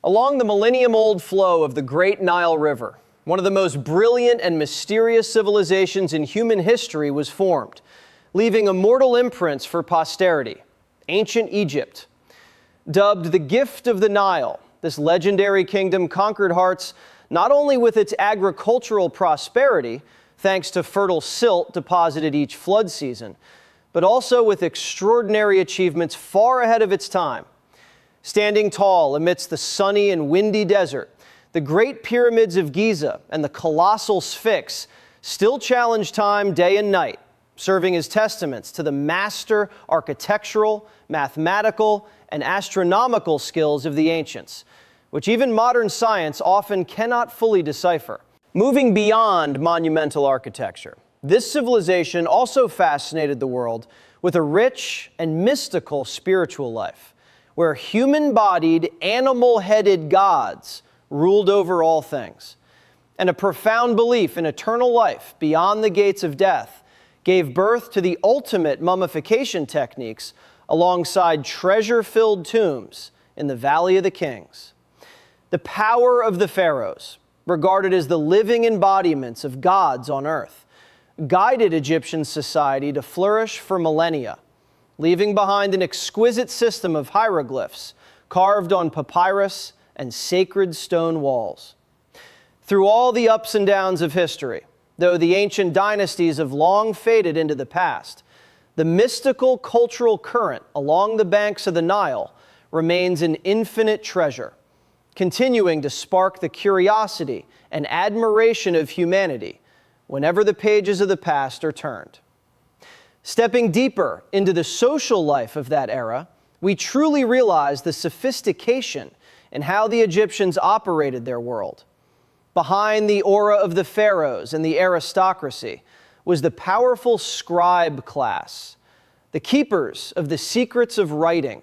Along the millennium-old flow of the Great Nile River, one of the most brilliant and mysterious civilizations in human history was formed, leaving immortal imprints for posterity: ancient Egypt. Dubbed the Gift of the Nile, this legendary kingdom conquered hearts not only with its agricultural prosperity, thanks to fertile silt deposited each flood season, but also with extraordinary achievements far ahead of its time. Standing tall amidst the sunny and windy desert, the Great Pyramids of Giza and the colossal Sphinx still challenge time day and night, serving as testaments to the master architectural, mathematical, and astronomical skills of the ancients, which even modern science often cannot fully decipher. Moving beyond monumental architecture, this civilization also fascinated the world with a rich and mystical spiritual life, where human-bodied, animal-headed gods ruled over all things. And a profound belief in eternal life beyond the gates of death gave birth to the ultimate mummification techniques alongside treasure-filled tombs in the Valley of the Kings. The power of the pharaohs, regarded as the living embodiments of gods on earth, guided Egyptian society to flourish for millennia, leaving behind an exquisite system of hieroglyphs carved on papyrus and sacred stone walls. Through all the ups and downs of history, though the ancient dynasties have long faded into the past, the mystical cultural current along the banks of the Nile remains an infinite treasure, continuing to spark the curiosity and admiration of humanity whenever the pages of the past are turned. Stepping deeper into the social life of that era, we truly realize the sophistication in how the Egyptians operated their world. Behind the aura of the pharaohs and the aristocracy was the powerful scribe class, the keepers of the secrets of writing,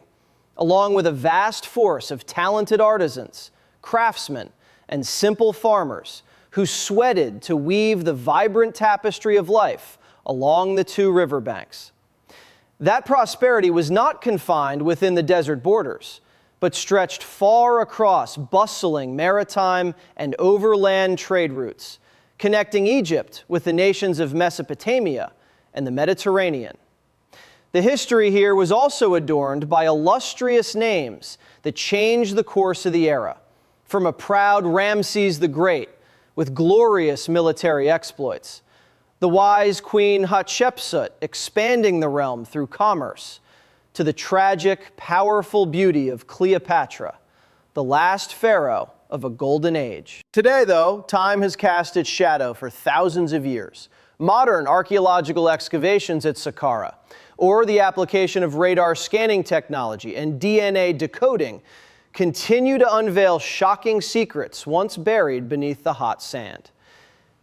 along with a vast force of talented artisans, craftsmen, and simple farmers who sweated to weave the vibrant tapestry of life along the two riverbanks. That prosperity was not confined within the desert borders, but stretched far across bustling maritime and overland trade routes, connecting Egypt with the nations of Mesopotamia and the Mediterranean. The history here was also adorned by illustrious names that changed the course of the era, from a proud Ramses the Great with glorious military exploits, the wise Queen Hatshepsut expanding the realm through commerce, to the tragic, powerful beauty of Cleopatra, the last pharaoh of a golden age. Today, though, time has cast its shadow for thousands of years. Modern archaeological excavations at Saqqara, or the application of radar scanning technology and DNA decoding, continue to unveil shocking secrets once buried beneath the hot sand.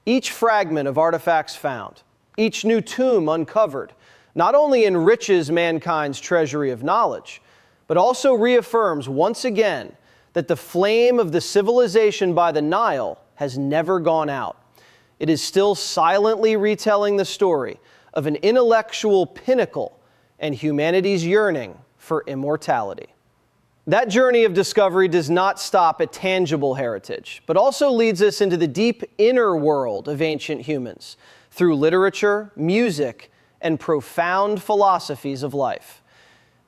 Each fragment of artifacts found, each new tomb uncovered, not only enriches mankind's treasury of knowledge, but also reaffirms once again that the flame of the civilization by the Nile has never gone out. It is still silently retelling the story of an intellectual pinnacle and humanity's yearning for immortality. That journey of discovery does not stop at tangible heritage, but also leads us into the deep inner world of ancient humans through literature, music, and profound philosophies of life.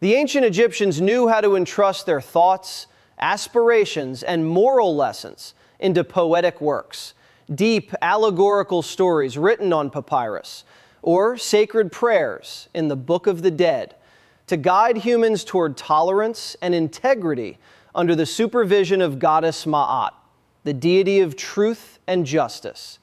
The ancient Egyptians knew how to entrust their thoughts, aspirations, and moral lessons into poetic works, deep allegorical stories written on papyrus, or sacred prayers in the Book of the Dead, to guide humans toward tolerance and integrity under the supervision of goddess Ma'at, the deity of truth and justice.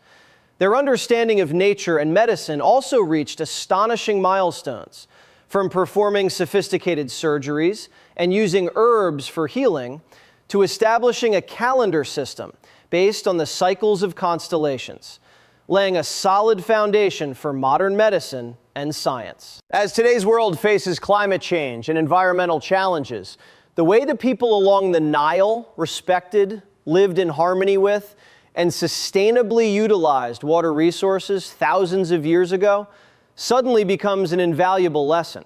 Their understanding of nature and medicine also reached astonishing milestones, from performing sophisticated surgeries and using herbs for healing, to establishing a calendar system based on the cycles of constellations, laying a solid foundation for modern medicine and science. As today's world faces climate change and environmental challenges, the way the people along the Nile respected, lived in harmony with, and sustainably utilized water resources thousands of years ago suddenly becomes an invaluable lesson.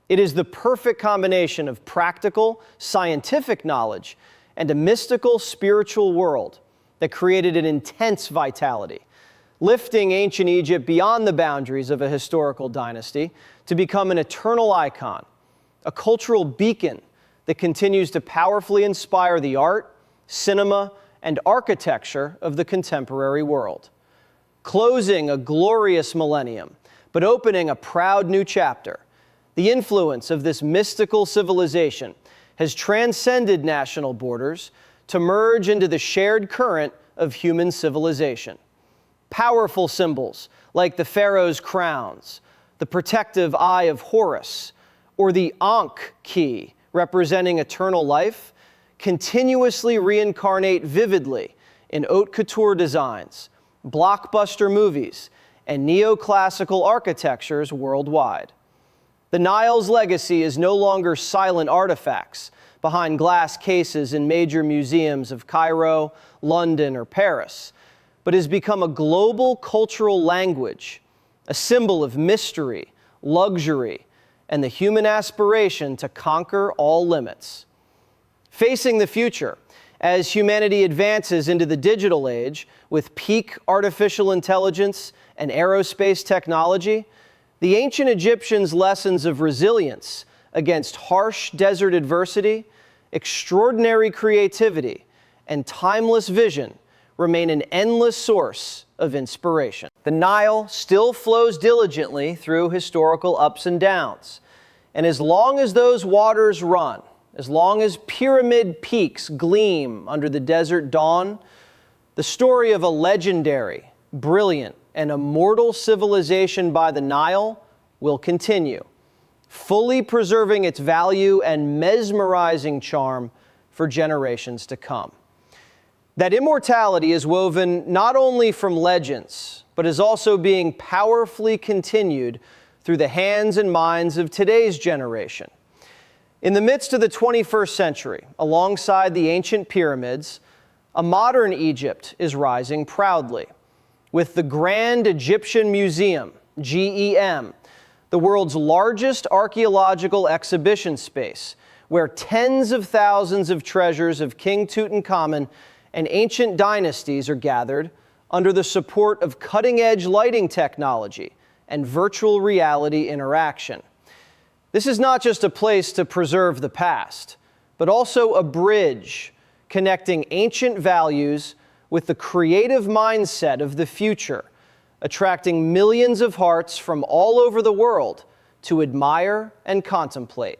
It is the perfect combination of practical, scientific knowledge and a mystical spiritual world that created an intense vitality, lifting ancient Egypt beyond the boundaries of a historical dynasty to become an eternal icon, a cultural beacon that continues to powerfully inspire the art, cinema, and architecture of the contemporary world. Closing a glorious millennium, but opening a proud new chapter, the influence of this mystical civilization has transcended national borders to merge into the shared current of human civilization. Powerful symbols like the pharaoh's crowns, the protective eye of Horus, or the Ankh key representing eternal life continuously reincarnate vividly in haute couture designs, blockbuster movies, and neoclassical architectures worldwide. The Nile's legacy is no longer silent artifacts behind glass cases in major museums of Cairo, London, or Paris, but has become a global cultural language, a symbol of mystery, luxury, and the human aspiration to conquer all limits. Facing the future, as humanity advances into the digital age with peak artificial intelligence and aerospace technology, the ancient Egyptians' lessons of resilience against harsh desert adversity, extraordinary creativity, and timeless vision remain an endless source of inspiration. The Nile still flows diligently through historical ups and downs. And as long as those waters run, as long as pyramid peaks gleam under the desert dawn, the story of a legendary, brilliant, and immortal civilization by the Nile will continue, fully preserving its value and mesmerizing charm for generations to come. That immortality is woven not only from legends, but is also being powerfully continued through the hands and minds of today's generation. In the midst of the 21st century, alongside the ancient pyramids, a modern Egypt is rising proudly, with the Grand Egyptian Museum, GEM, the world's largest archaeological exhibition space, where tens of thousands of treasures of King Tutankhamun and ancient dynasties are gathered under the support of cutting-edge lighting technology and virtual reality interaction. This is not just a place to preserve the past, but also a bridge connecting ancient values with the creative mindset of the future, attracting millions of hearts from all over the world to admire and contemplate.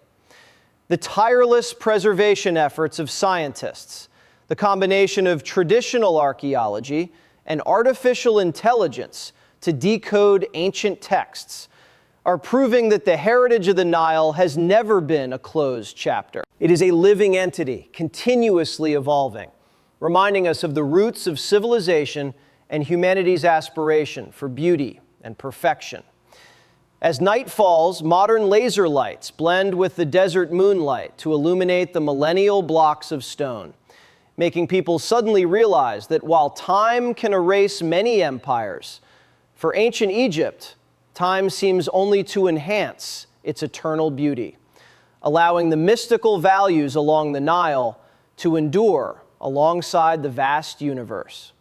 The tireless preservation efforts of scientists, the combination of traditional archaeology and artificial intelligence to decode ancient texts, are proving that the heritage of the Nile has never been a closed chapter. It is a living entity, continuously evolving, reminding us of the roots of civilization and humanity's aspiration for beauty and perfection. As night falls, modern laser lights blend with the desert moonlight to illuminate the millennial blocks of stone, making people suddenly realize that while time can erase many empires, for ancient Egypt, time seems only to enhance its eternal beauty, allowing the mystical values along the Nile to endure alongside the vast universe.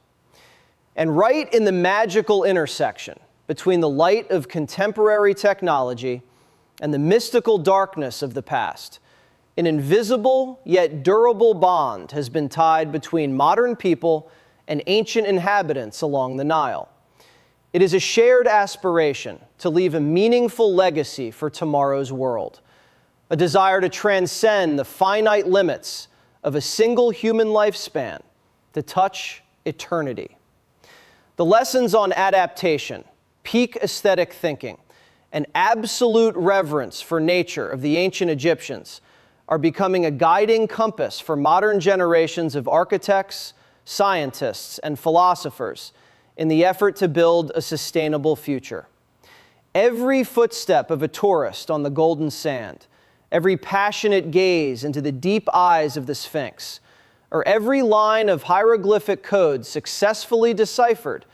And right in the magical intersection between the light of contemporary technology and the mystical darkness of the past, an invisible yet durable bond has been tied between modern people and ancient inhabitants along the Nile. It is a shared aspiration to leave a meaningful legacy for tomorrow's world, a desire to transcend the finite limits of a single human lifespan to touch eternity. The lessons on adaptation, peak aesthetic thinking, and absolute reverence for nature of the ancient Egyptians are becoming a guiding compass for modern generations of architects, scientists, and philosophers in the effort to build a sustainable future. Every footstep of a tourist on the golden sand, every passionate gaze into the deep eyes of the Sphinx, or every line of hieroglyphic code successfully deciphered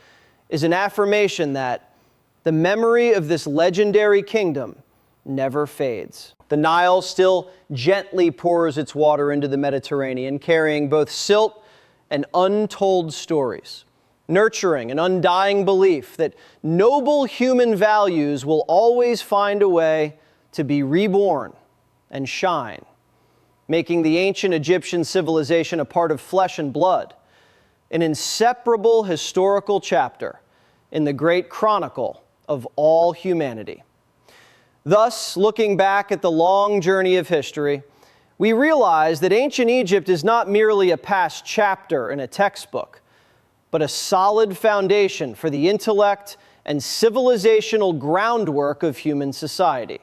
is an affirmation that the memory of this legendary kingdom never fades. The Nile still gently pours its water into the Mediterranean, carrying both silt and untold stories, nurturing an undying belief that noble human values will always find a way to be reborn and shine, making the ancient Egyptian civilization a part of flesh and blood, an inseparable historical chapter in the great chronicle of all humanity. Thus, looking back at the long journey of history, we realize that ancient Egypt is not merely a past chapter in a textbook, but a solid foundation for the intellect and civilizational groundwork of human society.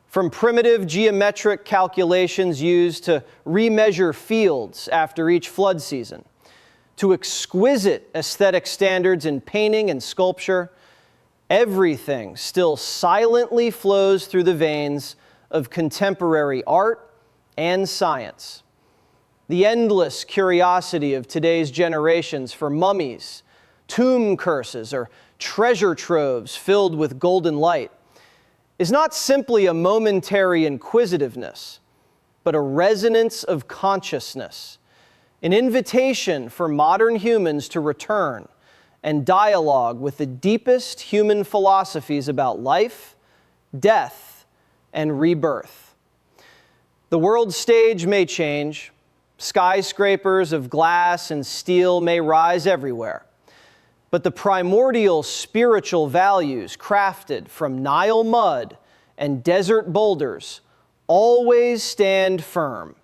From primitive geometric calculations used to remeasure fields after each flood season, to exquisite aesthetic standards in painting and sculpture, everything still silently flows through the veins of contemporary art and science. The endless curiosity of today's generations for mummies, tomb curses, or treasure troves filled with golden light is not simply a momentary inquisitiveness, but a resonance of consciousness, an invitation for modern humans to return and dialogue with the deepest human philosophies about life, death, and rebirth. The world stage may change, skyscrapers of glass and steel may rise everywhere, but the primordial spiritual values crafted from Nile mud and desert boulders always stand firm,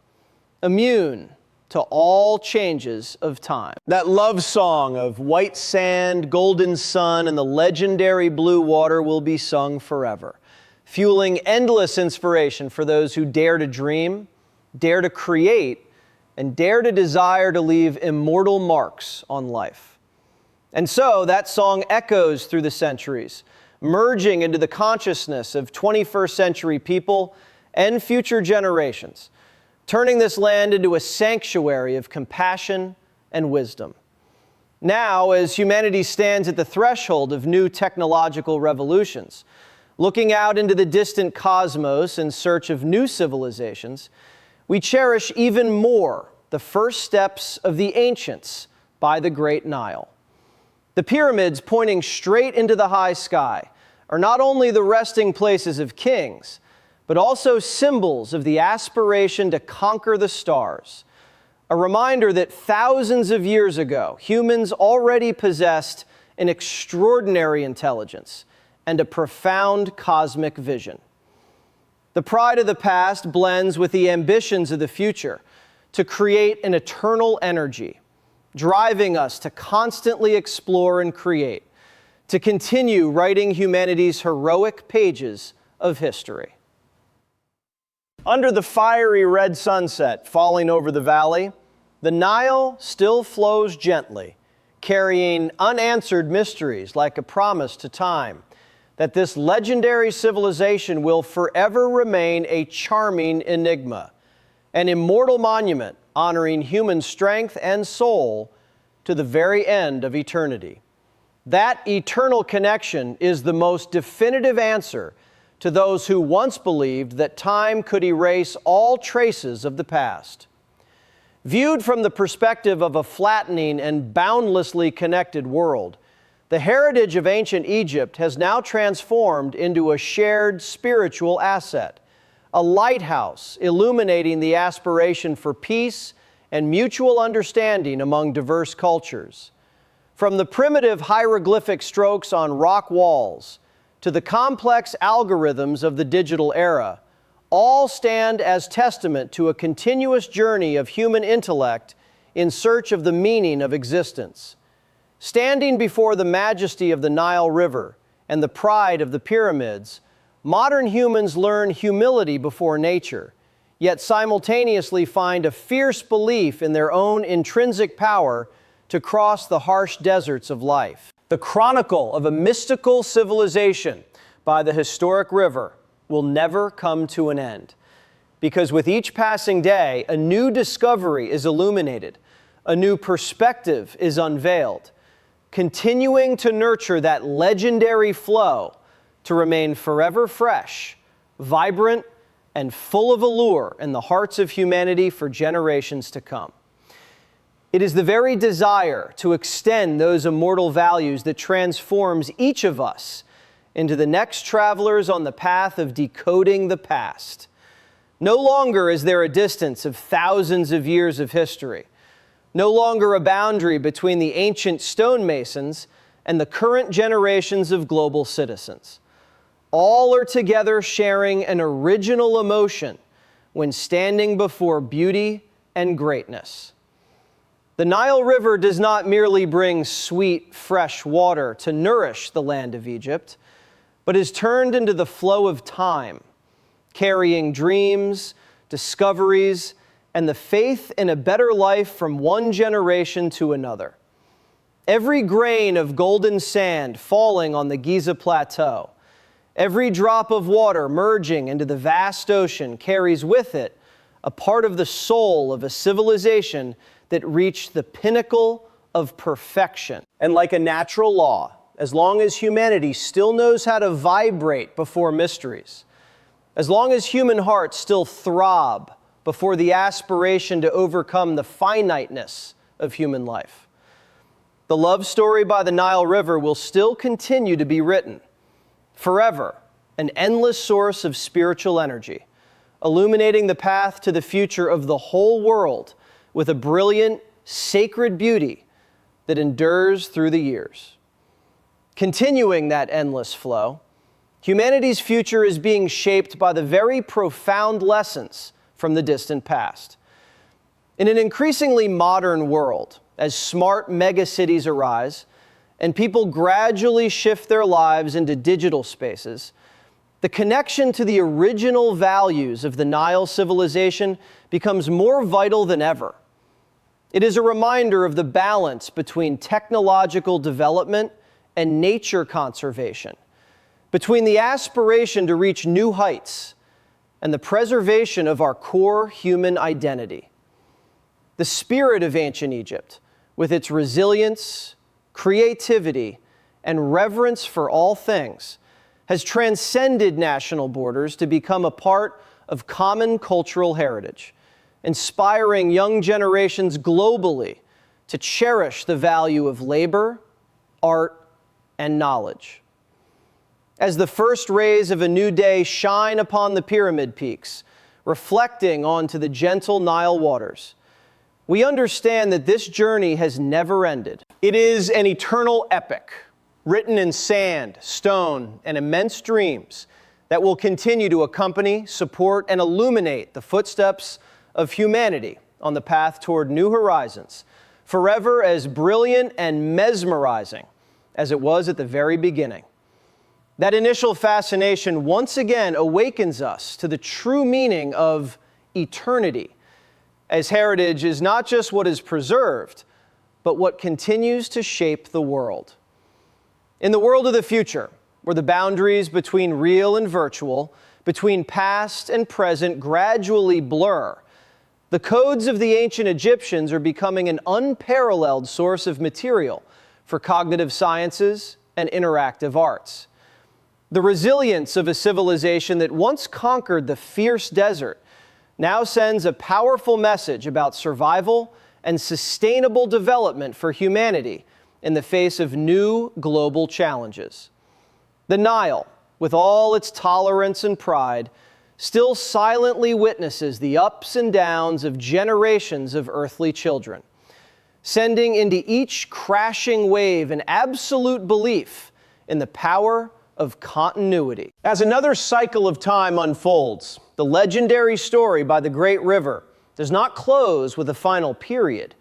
immune to all changes of time. That love song of white sand, golden sun, and the legendary blue water will be sung forever, fueling endless inspiration for those who dare to dream, dare to create, and dare to desire to leave immortal marks on life. And so that song echoes through the centuries, merging into the consciousness of 21st century people and future generations, turning this land into a sanctuary of compassion and wisdom. Now, as humanity stands at the threshold of new technological revolutions, looking out into the distant cosmos in search of new civilizations, we cherish even more the first steps of the ancients by the Great Nile. The pyramids pointing straight into the high sky are not only the resting places of kings, but also symbols of the aspiration to conquer the stars. A reminder that thousands of years ago, humans already possessed an extraordinary intelligence and a profound cosmic vision. The pride of the past blends with the ambitions of the future to create an eternal energy, driving us to constantly explore and create, to continue writing humanity's heroic pages of history. Under the fiery red sunset falling over the valley, the Nile still flows gently, carrying unanswered mysteries like a promise to time that this legendary civilization will forever remain a charming enigma, an immortal monument honoring human strength and soul to the very end of eternity. That eternal connection is the most definitive answer to those who once believed that time could erase all traces of the past. Viewed from the perspective of a flattening and boundlessly connected world, the heritage of ancient Egypt has now transformed into a shared spiritual asset, a lighthouse illuminating the aspiration for peace and mutual understanding among diverse cultures. From the primitive hieroglyphic strokes on rock walls to the complex algorithms of the digital era, all stand as testament to a continuous journey of human intellect in search of the meaning of existence. Standing before the majesty of the Nile River and the pride of the pyramids, modern humans learn humility before nature, yet simultaneously find a fierce belief in their own intrinsic power to cross the harsh deserts of life. The chronicle of a mystical civilization by the historic river will never come to an end, because with each passing day, a new discovery is illuminated, a new perspective is unveiled, continuing to nurture that legendary flow to remain forever fresh vibrant, and full of allure in the hearts of humanity for generations to come. It is the very desire to extend those immortal values that transforms each of us into the next travelers on the path of decoding the past. No longer is there a distance of thousands of years of history, no longer a boundary between the ancient stonemasons and the current generations of global citizens. All are together sharing an original emotion when standing before beauty and greatness. The Nile River does not merely bring sweet, fresh water to nourish the land of Egypt, but is turned into the flow of time, carrying dreams, discoveries, and the faith in a better life from one generation to another. Every grain of golden sand falling on the Giza Plateau, every drop of water merging into the vast ocean carries with it a part of the soul of a civilization that reached the pinnacle of perfection. And like a natural law, as long as humanity still knows how to vibrate before mysteries, as long as human hearts still throb before the aspiration to overcome the finiteness of human life, the love story by the Nile River will still continue to be written, forever, an endless source of spiritual energy, illuminating the path to the future of the whole world with a brilliant, sacred beauty that endures through the years. Continuing that endless flow, humanity's future is being shaped by the very profound lessons from the distant past. In an increasingly modern world, as smart megacities arise and people gradually shift their lives into digital spaces, the connection to the original values of the Nile civilization becomes more vital than ever. It is a reminder of the balance between technological development and nature conservation, between the aspiration to reach new heights and the preservation of our core human identity. The spirit of ancient Egypt, with its resilience, creativity, and reverence for all things, has transcended national borders to become a part of common cultural heritage, inspiring young generations globally to cherish the value of labor, art, and knowledge. As the first rays of a new day shine upon the pyramid peaks, reflecting onto the gentle Nile waters, we understand that this journey has never ended. It is an eternal epic, written in sand, stone, and immense dreams that will continue to accompany, support, and illuminate the footsteps of humanity on the path toward new horizons, forever as brilliant and mesmerizing as it was at the very beginning. That initial fascination once again awakens us to the true meaning of eternity, as heritage is not just what is preserved, but what continues to shape the world. In the world of the future, where the boundaries between real and virtual, between past and present gradually blur, the codes of the ancient Egyptians are becoming an unparalleled source of material for cognitive sciences and interactive arts. The resilience of a civilization that once conquered the fierce desert now sends a powerful message about survival and sustainable development for humanity in the face of new global challenges. The Nile, with all its tolerance and pride, still silently witnesses the ups and downs of generations of earthly children, sending into each crashing wave an absolute belief in the power of continuity. As another cycle of time unfolds, the legendary story by the Great River does not close with a final period,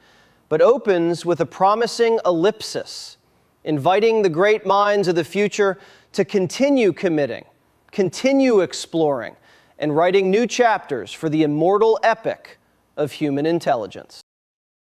but opens with a promising ellipsis, inviting the great minds of the future to continue committing, continue exploring, and writing new chapters for the immortal epic of human intelligence.